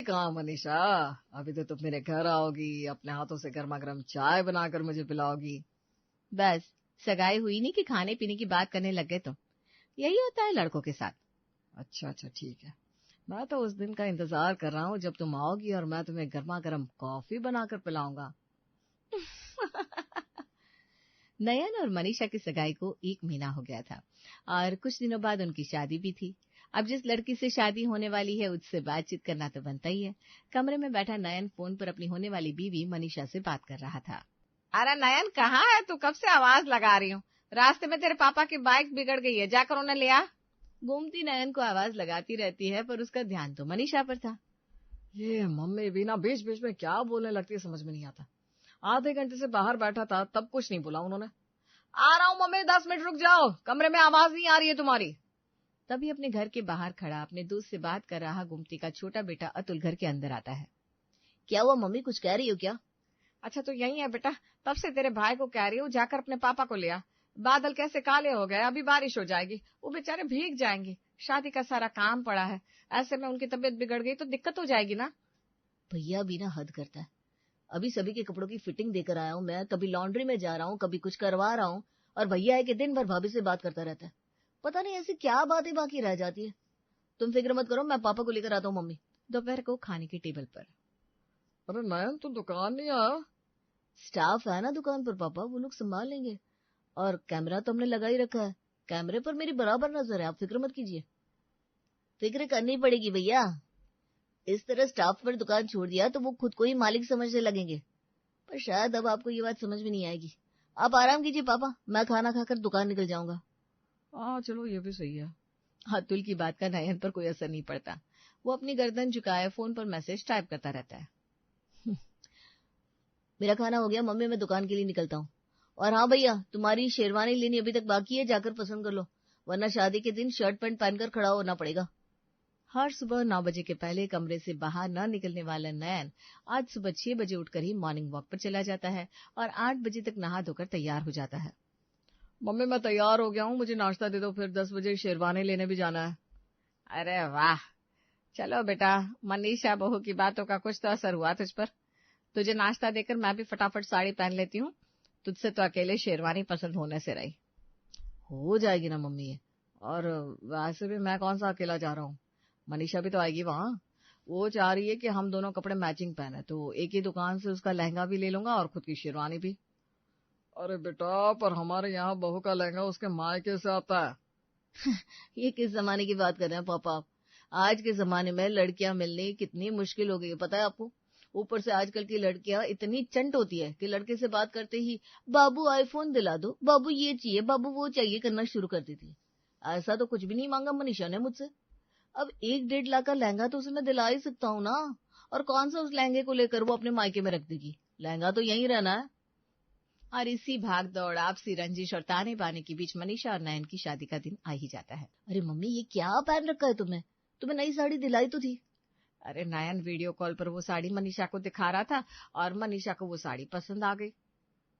कहाँ मनीषा, अभी तो तुम मेरे घर आओगी, अपने हाथों से गर्मा गर्म चाय बनाकर मुझे पिलाओगी। बस सगाई हुई नहीं कि खाने पीने की बात करने लग गए तुम। यही होता है लड़कों के साथ। अच्छा ठीक है, मैं तो उस दिन का इंतजार कर रहा हूँ जब तुम आओगी और मैं तुम्हें गर्मा गर्म कॉफी बनाकर पिलाऊंगा। नयन और मनीषा की सगाई को 1 महीना हो गया था और कुछ दिनों बाद उनकी शादी भी थी। अब जिस लड़की से शादी होने वाली है उससे बातचीत करना तो बनता ही है। कमरे में बैठा नयन फोन पर अपनी होने वाली बीवी मनीषा से बात कर रहा था। अरे नयन, कहाँ है तू? कब से आवाज लगा रही हूँ। रास्ते में तेरे पापा की बाइक बिगड़ गई है, जाकर उन्हें ले आ। गोमती नयन को आवाज लगाती रहती है पर उसका ध्यान तो मनीषा पर था। ये मम्मी भी ना बीच बीच में क्या बोलने लगती है, समझ में नहीं आता। आधे घंटे से बाहर बैठा था तब कुछ नहीं बोला उन्होंने। आ रहा हूँ मम्मी, 10 मिनट रुक जाओ, कमरे में आवाज नहीं आ रही है तुम्हारी। तभी अपने घर के बाहर खड़ा अपने दोस्त से बात कर रहा गोमती का छोटा बेटा अतुल घर के अंदर आता है। क्या हुआ मम्मी, कुछ कह रही हो क्या? अच्छा तो यही है बेटा, तब से तेरे भाई को कह रही हूँ जाकर अपने पापा को ले आ। बादल कैसे काले हो गए, अभी बारिश हो जाएगी, वो बेचारे भीग जाएंगे। शादी का सारा काम पड़ा है, ऐसे में उनकी तबीयत बिगड़ गई तो दिक्कत हो जाएगी ना। भैया भी ना हद करता है। अभी सभी के कपड़ों की फिटिंग देकर आया हूँ मैं, कभी लॉन्ड्री में जा रहा हूँ, कभी कुछ करवा रहा हूँ, और भैया है कि दिन भर भाभी से बात करता रहता है। पता नहीं ऐसी क्या बातें बाकी रह जाती है। तुम फिक्र मत करो, मैं पापा को लेकर आता हूँ मम्मी। दोपहर को खाने की टेबल पर। अरे नयन, तू दुकान नहीं आया? स्टाफ है ना दुकान पर पापा, वो लोग संभाल लेंगे। और कैमरा तो हमने लगा ही रखा है, कैमरे पर मेरी बराबर नजर है, आप फिक्र मत कीजिए। फिक्र करनी पड़ेगी भैया, इस तरह स्टाफ पर दुकान छोड़ दिया तो वो खुद को ही मालिक समझने लगेंगे। पर शायद अब आपको ये बात समझ में नहीं आएगी। आप आराम कीजिए पापा, मैं खाना खाकर दुकान निकल जाऊंगा। हाँ चलो, ये भी सही है। अतुल की बात का नयन पर कोई असर नहीं पड़ता। वो अपनी गर्दन झुकाए फोन पर मैसेज टाइप करता रहता है। मेरा खाना हो गया मम्मी, मैं दुकान के लिए निकलता हूँ। और हाँ भैया, तुम्हारी शेरवानी लेनी अभी तक बाकी है, जाकर पसंद कर लो, वरना शादी के दिन शर्ट पैंट पहनकर खड़ा होना पड़ेगा। हर सुबह 9 बजे के पहले कमरे से बाहर न निकलने वाला नयन आज सुबह 6 बजे उठकर ही मॉर्निंग वॉक पर चला जाता है और 8 बजे तक नहा धोकर तैयार हो जाता है। मम्मी मैं तैयार हो गया हूँ, मुझे नाश्ता दे दो, फिर 10 बजे शेरवानी लेने भी जाना है। अरे वाह, चलो बेटा, मनीषा बहू की बातों का कुछ तो असर हुआ तुझ पर। तुझे नाश्ता देकर मैं भी फटाफट साड़ी पहन लेती हूँ, तुझसे तो अकेले शेरवानी पसंद होने से रही। हो जाएगी ना मम्मी, और वैसे भी मैं कौन सा अकेला जा रहा हूँ, मनीषा भी तो आएगी वहां। वो चाह रही है कि हम दोनों कपड़े मैचिंग पहने, तो एक ही दुकान से उसका लहंगा भी ले लूंगा और खुद की शेरवानी भी। अरे बेटा, पर हमारे यहाँ बहू का लहंगा उसके मायके से आता है। ये किस जमाने की बात कर रहे हैं पापा आप? आज के जमाने में लड़कियां मिलनी कितनी मुश्किल हो गई है, पता है आपको? ऊपर से आजकल की लड़कियां इतनी चंट होती है कि लड़के से बात करते ही बाबू आईफोन दिला दो, बाबू ये चाहिए, बाबू वो चाहिए करना शुरू कर देती है। ऐसा तो कुछ भी नहीं मांगा मनीषा ने मुझसे। अब 1-1.5 लाख का लहंगा तो उसे मैं दिला ही सकता हूँ ना, और कौन सा उस लहंगे को लेकर वो अपने मायके में रख देगी, लहंगा तो यहीं रहना है। और इसी भाग दौड़, आपसी रंजिश और ताने बाने के बीच मनीषा और नयन की शादी का दिन आ ही जाता है। अरे मम्मी, ये क्या पहन रखा है तुमने? तुम्हें नई साड़ी दिलाई तो थी। अरे नयन, वीडियो कॉल पर वो साड़ी मनीषा को दिखा रहा था और मनीषा को वो साड़ी पसंद आ गई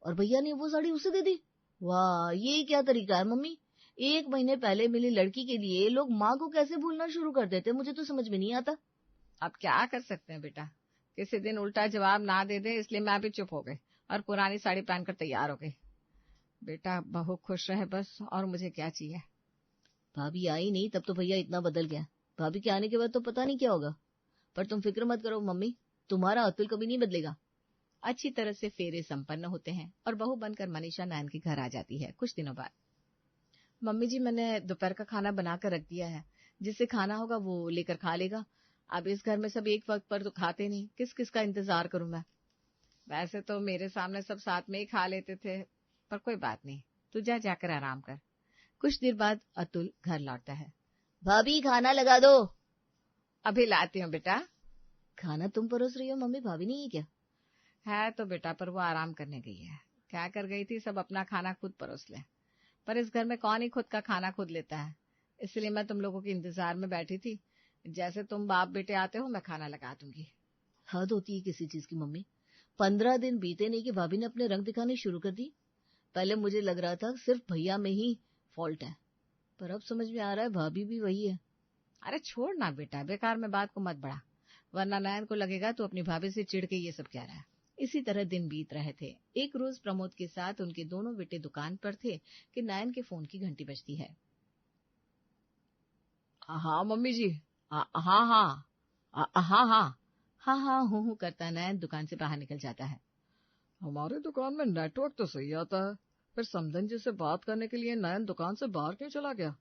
और भैया ने वो साड़ी उसे दे दी। वाह, ये क्या तरीका है मम्मी? 1 महीने पहले मिली लड़की के लिए लोग माँ को कैसे भूलना शुरू कर देते, मुझे तो समझ में नहीं आता। अब क्या कर सकते हैं बेटा, किसी दिन उल्टा जवाब ना दे दे, इसलिए मैं भी चुप हो गई और पुरानी साड़ी पहनकर तैयार हो गई। बेटा बहू खुश रहे बस, और मुझे क्या चाहिए। भाभी आई नहीं तब तो भैया इतना बदल गया, भाभी के आने के बाद तो पता नहीं क्या होगा। पर तुम फिक्र मत करो मम्मी, तुम्हारा अतुल कभी नहीं बदलेगा। अच्छी तरह से फेरे संपन्न होते हैं और बहू बनकर मनीषा नयन के घर आ जाती है। कुछ दिनों बाद, मम्मी जी मैंने दोपहर का खाना बनाकर रख दिया है, जिससे खाना होगा वो लेकर खा लेगा। अब इस घर में सब एक वक्त पर तो खाते नहीं, किस किस का इंतजार करूं मैं। वैसे तो मेरे सामने सब साथ में ही खा लेते थे, पर कोई बात नहीं, तू जा जाकर आराम कर। कुछ देर बाद अतुल घर लौटता है। भाभी खाना लगा दो। अभी लाती हूँ बेटा। खाना तुम परोस रही हो मम्मी, भाभी नहीं है क्या? है तो बेटा, पर वो आराम करने गई है। क्या कर गई थी, सब अपना खाना खुद परोस ले। पर इस घर में कौन ही खुद का खाना खुद लेता है, इसलिए मैं तुम लोगों के इंतजार में बैठी थी। जैसे तुम बाप बेटे आते हो मैं खाना लगा दूंगी। हद होती है किसी चीज की मम्मी। 15 दिन बीते नहीं कि भाभी ने अपने रंग दिखाने शुरू कर दी। पहले मुझे लग रहा था सिर्फ भैया में ही फॉल्ट है, पर अब समझ में आ रहा है भाभी भी वही है। अरे छोड़ ना बेटा, बेकार में बात को मत बढ़ा। वरना नयन को लगेगा तो अपनी भाभी से चिढ़ के ये सब कह रहा है। इसी तरह दिन बीत रहे थे। एक रोज प्रमोद के साथ उनके दोनों बेटे दुकान पर थे कि नयन के फोन की घंटी बजती है। हाँ मम्मी जी। हाँ हाँ हाँ हूँ करता नयन दुकान से बाहर निकल जाता है। हमारे दुकान में नेटवर्क तो सही आता है, फिर समधन जी से बात करने के लिए नयन दुकान से बाहर क्यों चला गया?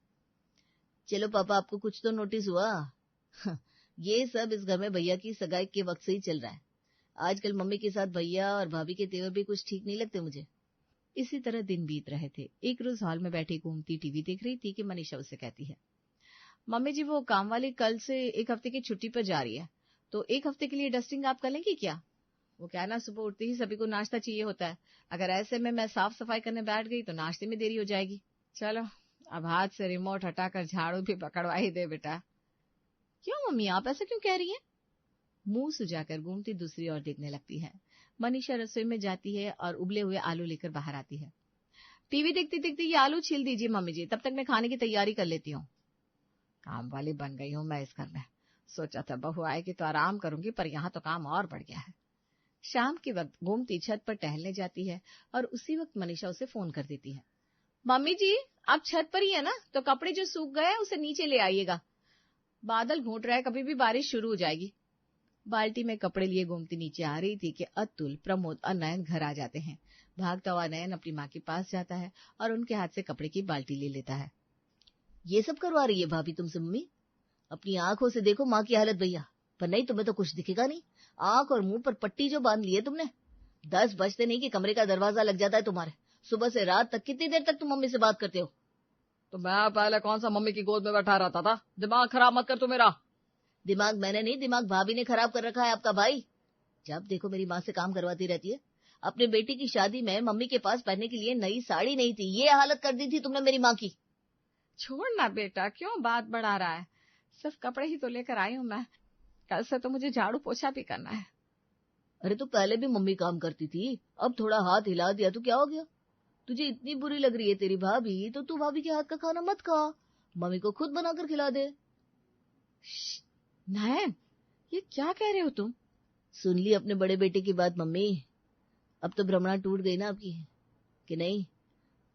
चलो पापा, आपको कुछ तो नोटिस हुआ? ये सब इस घर में भैया की सगाई के वक्त से ही चल रहा है। आजकल मम्मी के साथ भैया और भाभी के तेवर भी कुछ ठीक नहीं लगते मुझे। इसी तरह दिन बीत रहे थे। एक रोज हॉल में बैठी गोमती टीवी देख रही थी कि मनीषा उससे कहती है, मम्मी जी वो काम वाली कल से 1 हफ्ते की छुट्टी पर जा रही है, तो 1 हफ्ते के लिए डस्टिंग आप कर लेंगी क्या? वो क्या ना, सुबह उठते ही सभी को नाश्ता चाहिए होता है। अगर ऐसे में मैं साफ सफाई करने बैठ गई तो नाश्ते में देरी हो जाएगी। चलो अब हाथ से रिमोट हटाकर झाड़ू भी पकड़वा ही दे बेटा। क्यों मम्मी, आप ऐसा क्यों कह रही हैं? मुंह सुजाकर घूमती दूसरी ओर देखने लगती है। मनीषा रसोई में जाती है और उबले हुए आलू लेकर बाहर आती है। टीवी देखते देखते ये आलू छील दीजिए मम्मी जी, तब तक मैं खाने की तैयारी कर लेती हूँ। काम वाली बन गई हूँ मैं इस घर में। सोचा था बहू आएगी तो आराम करूंगी, पर यहाँ तो काम और बढ़ गया है। शाम के वक्त गोमती छत पर टहलने जाती है और उसी वक्त मनीषा उसे फोन कर देती है। मम्मी जी आप छत पर ही है ना, तो कपड़े जो सूख गए उसे नीचे ले आइएगा। बादल घूट रहा है, कभी भी बारिश शुरू हो जाएगी। बाल्टी में कपड़े लिए गोमती नीचे आ रही थी कि अतुल, प्रमोद और नयन घर आ जाते हैं। भागता हुआ नयन अपनी माँ के पास जाता है और उनके हाथ से कपड़े की बाल्टी ले लेता है। ये सब करवा रही है भाभी तुमसे मम्मी? अपनी आंखों से देखो माँ की हालत भैया, पर नहीं तुम्हें तो कुछ दिखेगा नहीं। आंख और मुंह पर पट्टी जो बांध ली है तुमने। 10 बजते नहीं कि कमरे का दरवाजा लग जाता है तुम्हारे। सुबह से रात तक कितनी देर तक तुम मम्मी से बात करते हो? तो मैं पहले कौन सा मम्मी की गोद में बैठा रहता था? दिमाग खराब मत कर तू मेरा। दिमाग मैंने नहीं, दिमाग भाभी ने खराब कर रखा है आपका भाई। जब देखो मेरी माँ से काम करवाती रहती है। अपने बेटी की शादी में मम्मी के पास पहनने के लिए नई साड़ी नहीं थी, ये हालत कर दी थी तुमने मेरी माँ की। छोड़ना बेटा, क्यों बात बढ़ा रहा है? सिर्फ कपड़े ही तो लेकर आई हूँ मैं, कल से तो मुझे झाड़ू पोछा भी करना है। अरे तो पहले भी मम्मी काम करती थी, अब थोड़ा हाथ हिला दिया तो क्या हो गया? तुझे इतनी बुरी लग रही है तेरी भाभी, तो तू भाभी के हाथ का खाना मत खा, मम्मी को खुद बनाकर खिला दे। नयन, ये क्या कह रहे हो तुम? सुन ली अपने बड़े बेटे की बात मम्मी? अब तो भ्रमणा टूट गई ना आपकी, कि नहीं?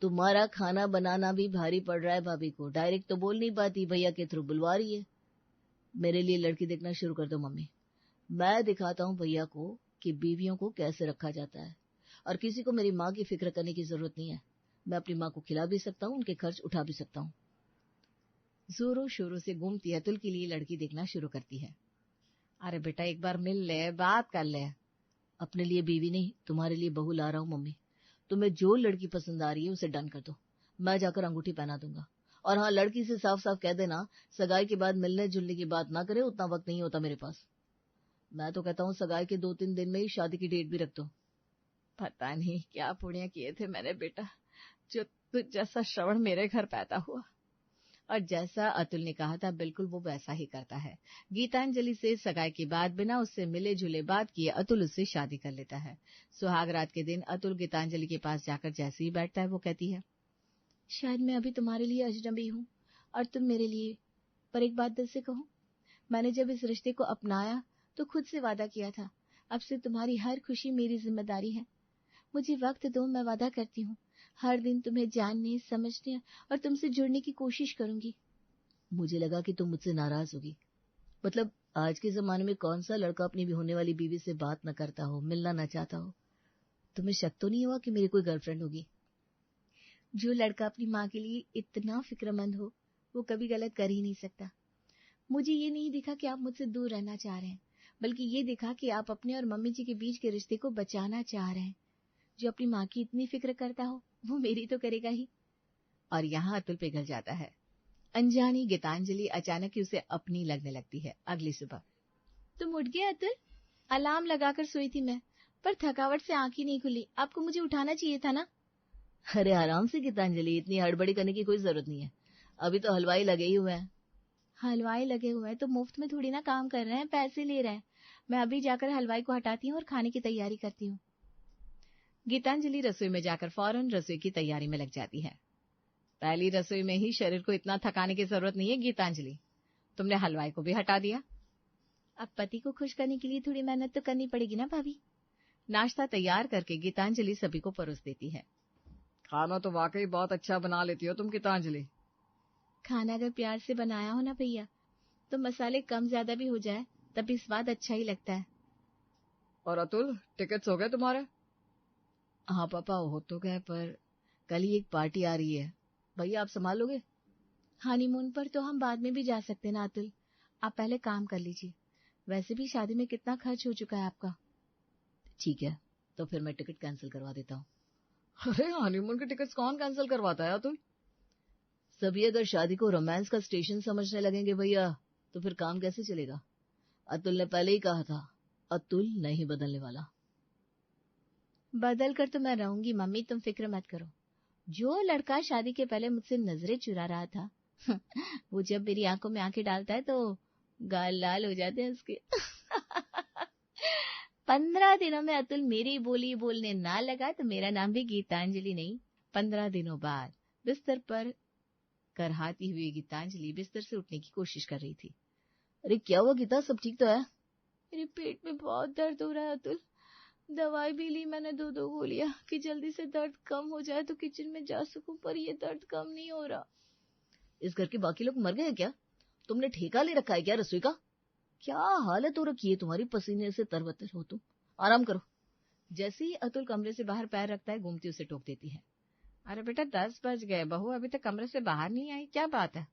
तुम्हारा खाना बनाना भी भारी पड़ रहा है भाभी को। डायरेक्ट तो बोल नहीं पाती, भैया के थ्रू बुलवा रही है। मेरे लिए लड़की देखना शुरू कर दो मम्मी। मैं दिखाता हूँ भैया को कि बीवियों को कैसे रखा जाता है। और किसी को मेरी माँ की फिक्र करने की जरूरत नहीं है। मैं अपनी माँ को खिला भी सकता हूँ, उनके खर्च उठा भी सकता हूँ। जोरों शोरों से घूमती अतुल के लिए लड़की देखना शुरू करती है। अरे बेटा एक बार मिल ले, बात कर ले। अपने लिए बीवी नहीं, तुम्हारे लिए बहू ला रहा हूँ मम्मी। तुम्हें जो लड़की पसंद आ रही है उसे डन कर दो, मैं जाकर अंगूठी पहना दूंगा। और हाँ, लड़की से साफ साफ कह देना सगाई के बाद मिलने जुलने की बात ना करे, उतना वक्त नहीं होता मेरे पास। मैं तो कहता हूँ सगाई के 2-3 दिन में ही शादी की डेट भी रख दो। पता नहीं क्या पुण्य किए थे मैंने बेटा, जो तुझ जैसा श्रवण मेरे घर पैदा हुआ। और जैसा अतुल ने कहा था बिल्कुल वो वैसा ही करता है। गीतांजलि से सगाई के बाद बिना उससे मिले जुले बात किए अतुल उससे शादी कर लेता है। सुहाग रात के दिन अतुल गीतांजलि के पास जाकर जैसे ही बैठता है वो कहती है, शायद मैं अभी तुम्हारे लिए अजनबी हूँ और तुम मेरे लिए, पर एक बात दिल से कहूँ, मैंने जब इस रिश्ते को अपनाया तो खुद से वादा किया था, अब से तुम्हारी हर खुशी मेरी जिम्मेदारी है। मुझे वक्त दो, मैं वादा करती हूँ हर दिन तुम्हें जानने, समझने और तुमसे जुड़ने की कोशिश करूंगी। मुझे लगा कि तुम मुझसे नाराज होगी। मतलब आज के जमाने में कौन सा लड़का अपनी भी होने वाली बीवी से बात न करता हो, मिलना न चाहता हो? तुम्हें शक तो नहीं हुआ कि मेरी कोई गर्लफ्रेंड होगी? जो लड़का अपनी माँ के लिए इतना फिक्रमंद हो वो कभी गलत कर ही नहीं सकता। मुझे ये नहीं दिखा कि आप मुझसे दूर रहना चाह रहे हैं, बल्कि ये दिखा कि आप अपने और मम्मी जी के बीच के रिश्ते को बचाना चाह रहे हैं। जो अपनी माँ की इतनी फिक्र करता हो वो मेरी तो करेगा ही। और यहाँ अतुल पिघल जाता है। अनजानी गीतांजलि अचानक ही उसे अपनी लगने लगती है। अगली सुबह, तुम उठ गए अतुल? अलार्म लगाकर सोई थी मैं, पर थकावट से आंख ही नहीं खुली। आपको मुझे उठाना चाहिए था ना। अरे आराम से गीतांजलि, इतनी हड़बड़ी करने की कोई जरूरत नहीं है। अभी तो हलवाई लगे ही हुए हैं। हलवाई लगे हुए हैं तो मुफ्त में थोड़ी ना काम कर रहे हैं, पैसे ले रहे हैं। मैं अभी जाकर हलवाई को हटाती हूँ और खाने की तैयारी करती हूँ। गीतांजलि रसोई में जाकर फौरन रसोई की तैयारी में लग जाती है। पहली रसोई में ही शरीर को इतना थकाने की जरूरत नहीं है गीतांजलि, तुमने हलवाई को भी हटा दिया। अब पति को खुश करने के लिए थोड़ी मेहनत तो करनी पड़ेगी ना भाभी। नाश्ता तैयार करके गीतांजलि सभी को परोस देती है। खाना तो वाकई बहुत अच्छा बना लेती हो तुम गीतांजलि। खाना अगर प्यार से बनाया हो ना भैया, तो मसाले कम ज्यादा भी हो जाए तब भी स्वाद अच्छा ही लगता है। और अतुल, टिकट्स हो गए तुम्हारे? हाँ पापा, हो तो गए, पर कल ही एक पार्टी आ रही है। भैया आप संभालोगे? हनीमून पर तो हम बाद में भी जा सकते ना अतुल, आप पहले काम कर लीजिए। वैसे भी शादी में कितना खर्च हो चुका है आपका। ठीक है, तो फिर मैं टिकट कैंसिल करवा देता हूँ। अरे हनीमून की टिकट्स कौन कैंसिल करवाता है अतुल? सभी अगर शादी को रोमांस का स्टेशन समझने लगेंगे भैया, तो फिर काम कैसे चलेगा? अतुल ने पहले ही कहा था, अतुल नहीं बदलने वाला। बदल कर तो मैं रहूंगी मम्मी, तुम फिक्र मत करो। जो लड़का शादी के पहले मुझसे नजरें चुरा रहा था वो जब मेरी आंखों में आंखें डालता है तो गाल लाल हो जाते हैं उसके 15 दिनों में अतुल मेरी बोली बोलने ना लगा तो मेरा नाम भी गीतांजलि नहीं। 15 दिनों बाद बिस्तर पर करहाती हुई गीतांजलि बिस्तर से उठने की कोशिश कर रही थी। अरे क्या हुआ गीता, सब ठीक तो है? मेरे पेट में बहुत दर्द हो रहा है अतुल। दवाई भी ली मैंने 2 गोलियां कि जल्दी से दर्द कम हो जाए तो किचन में जा सकूं, पर ये दर्द कम नहीं हो रहा। इस घर के बाकी लोग मर गए हैं क्या? तुमने ठेका ले रखा है क्या रसोई का? क्या हालत हो रखी है तुम्हारी, पसीने से तरबतर हो तुम। आराम करो। जैसे ही अतुल कमरे से बाहर पैर रखता है, गोमती उसे टोक देती है। अरे बेटा 10 बज गए, बहू अभी तक कमरे से बाहर नहीं आई, क्या बात है?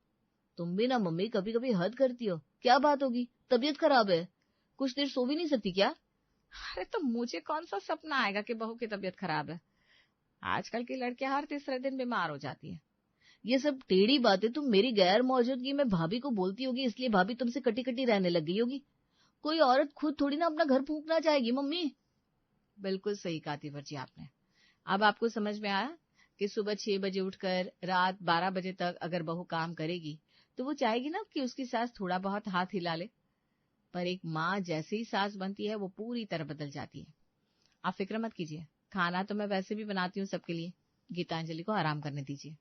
तुम भी ना मम्मी कभी कभी हद करती हो। क्या बात होगी? तबीयत खराब है, कुछ देर सो भी नहीं सकती क्या? अरे तो मुझे कौन सा सपना आएगा कि बहू की तबीयत खराब है? आजकल की लड़कियां हर तीसरे दिन बीमार हो जाती है। ये सब टेढ़ी बातें तुम मेरी गैर मौजूदगी में भाभी को बोलती होगी, इसलिए भाभी तुमसे कटी कटी रहने लग गई होगी। कोई औरत खुद थोड़ी ना अपना घर फूंकना चाहेगी मम्मी। बिल्कुल सही कहा तीवर जी आपने। अब आपको समझ में आया कि सुबह 6 बजे उठकर रात 12 बजे तक अगर बहू काम करेगी तो वो चाहेगी ना कि उसकी सास थोड़ा बहुत हाथ हिला ले। पर एक माँ जैसे ही सास बनती है वो पूरी तरह बदल जाती है। आप फिक्र मत कीजिए, खाना तो मैं वैसे भी बनाती हूँ सबके लिए, गीतांजलि को आराम करने दीजिए।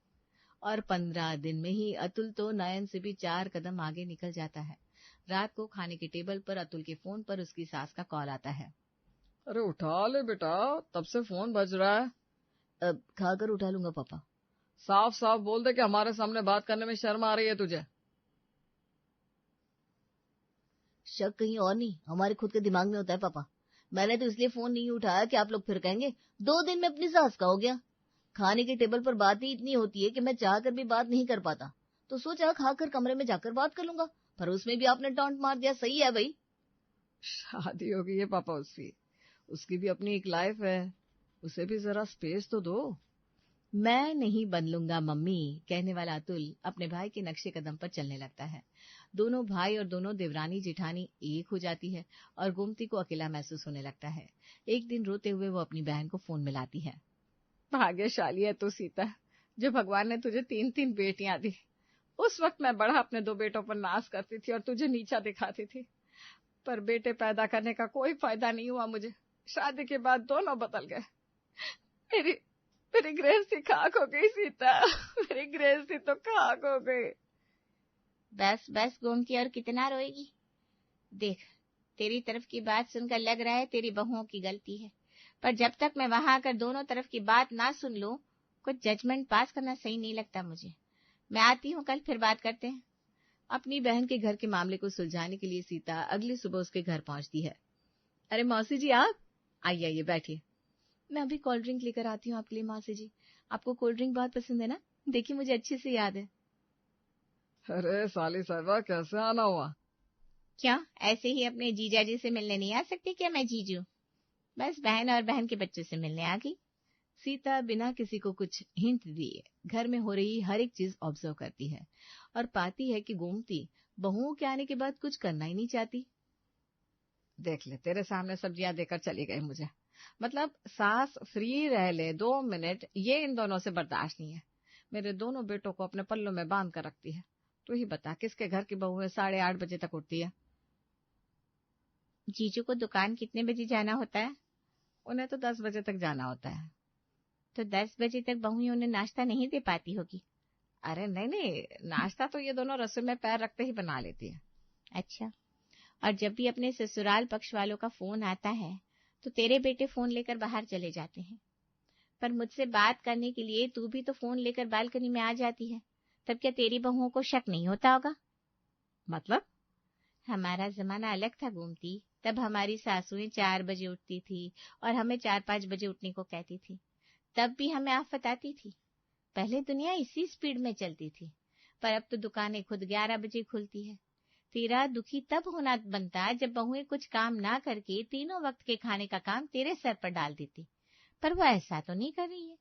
और 15 दिन में ही अतुल तो नयन से भी 4 कदम आगे निकल जाता है। रात को खाने के टेबल पर अतुल के फोन पर उसकी सास का कॉल आता है। अरे उठा ले बेटा, तब से फोन बज रहा है। अब खाकर उठा लूंगा पापा। साफ साफ बोल दे कि हमारे सामने बात करने में शर्म आ रही है तुझे। शक कहीं और नहीं, हमारे खुद के दिमाग में होता है पापा। मैंने तो इसलिए फोन नहीं उठाया कि आप लोग फिर कहेंगे 2 दिन में अपनी सास का हो गया। खाने के टेबल पर बात ही इतनी होती है कि मैं चाहकर भी बात नहीं कर पाता, तो सोचा खाकर कमरे में जाकर बात कर लूंगा, पर उसमें भी आपने टॉन्ट मार दिया। सही है भाई। शादी हो गई है पापा उसकी भी अपनी एक लाइफ है, उसे भी जरा स्पेस तो दो। मैं नहीं बदलूंगा मम्मी, कहने वाला अतुल अपने भाई के नक्शे कदम पर चलने लगता है। दोनों भाई और दोनों देवरानी जेठानी एक हो जाती है और गोमती को अकेला महसूस होने लगता है। एक दिन रोते हुए वो अपनी बहन को फोन मिलाती है। भाग्यशाली है तू सीता, जो भगवान ने तुझे 3-3 बेटियां दी। उस वक्त मैं बड़ा अपने 2 बेटों पर नाज करती थी और तुझे नीचा दिखाती थी, पर बेटे पैदा करने का कोई फायदा नहीं हुआ मुझे। शादी के बाद दोनों बदल गए। मेरी गृहस्थी खाक हो गई सीता, मेरी गृहस्थी तो खाक हो गई। बस बस गोमती, और कितना रोएगी? देख, तेरी तरफ की बात सुनकर लग रहा है तेरी बहुओं की गलती है, पर जब तक मैं वहां आकर दोनों तरफ की बात ना सुन लूं, कुछ जजमेंट पास करना सही नहीं लगता मुझे। मैं आती हूँ, कल फिर बात करते हैं। अपनी बहन के घर के मामले को सुलझाने के लिए सीता अगली सुबह उसके घर पहुंचती है। अरे मौसी जी, आप आइए बैठिए। मैं अभी कोल्ड ड्रिंक लेकर आती हूँ आपके लिए मौसी जी। आपको कोल्ड ड्रिंक बहुत पसंद है ना? देखिए मुझे अच्छे से याद है। अरे साली साहिबा, कैसे आना हुआ? क्यों, ऐसे ही अपने जीजा जी से मिलने नहीं आ सकती क्या मैं जीजू? बस बहन और बहन के बच्चों से मिलने आ गई। सीता बिना किसी को कुछ हिंट दिए घर में हो रही हर एक चीज ऑब्जर्व करती है और पाती है कि गोमती बहुओं के आने के बाद कुछ करना ही नहीं चाहती। देख ले, तेरे सामने सब्जियां देकर चली गई मुझे, मतलब सास फ्री रह ले 2 मिनट, ये इन दोनों से बर्दाश्त नहीं है। मेरे दोनों बेटों को अपने पल्लों में बांध कर रखती है। तू ही बता, किसके घर की बहू है 8:30 बजे तक उठती है? जीजू को दुकान कितने बजे जाना होता है? उन्हें तो 10 बजे तक जाना होता है। तो 10 बजे तक बहू उन्हें नाश्ता नहीं दे पाती होगी? अरे नहीं, नाश्ता तो ये दोनों रसोई में पैर रखते ही बना लेती है। अच्छा, और जब भी अपने ससुराल पक्ष वालों का फोन आता है तो तेरे बेटे फोन लेकर बाहर चले जाते हैं, पर मुझसे बात करने के लिए तू भी तो फोन लेकर बालकनी में आ जाती है, तब क्या तेरी बहुओं को शक नहीं होता होगा? मतलब? हमारा जमाना अलग था गोमती। तब हमारी सासुएं 4 बजे उठती थी और हमें 4-5 बजे उठने को कहती थी, तब भी हमें आफत आती थी। पहले दुनिया इसी स्पीड में चलती थी, पर अब तो दुकानें खुद 11 बजे खुलती है। तेरा दुखी तब होना बनता जब बहुएं कुछ काम ना करके तीनों वक्त के खाने का काम तेरे सर पर डाल देती, पर वो ऐसा तो नहीं कर रही है।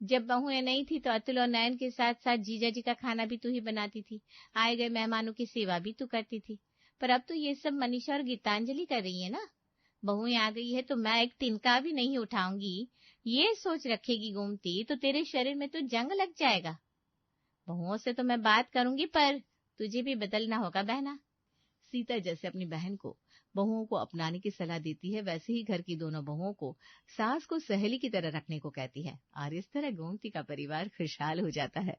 जब बहुएं नहीं थी तो अतुल और नयन के साथ साथ जीजा जी का खाना भी तू ही बनाती थी, आए गए मेहमानों की सेवा भी तू करती थी, पर अब तो ये सब मनीषा और गीतांजलि कर रही है ना। बहुएं आ गई है तो मैं एक तिनका भी नहीं उठाऊंगी, ये सोच रखेगी गोमती तो तेरे शरीर में तो जंग लग जाएगा। बहुओं से तो मैं बात करूंगी, पर तुझे भी बदलना होगा बहना। सीता जैसे अपनी बहन को बहुओं को अपनाने की सलाह देती है, वैसे ही घर की दोनों बहुओं को सास को सहेली की तरह रखने को कहती है, और इस तरह गोमती का परिवार खुशहाल हो जाता है।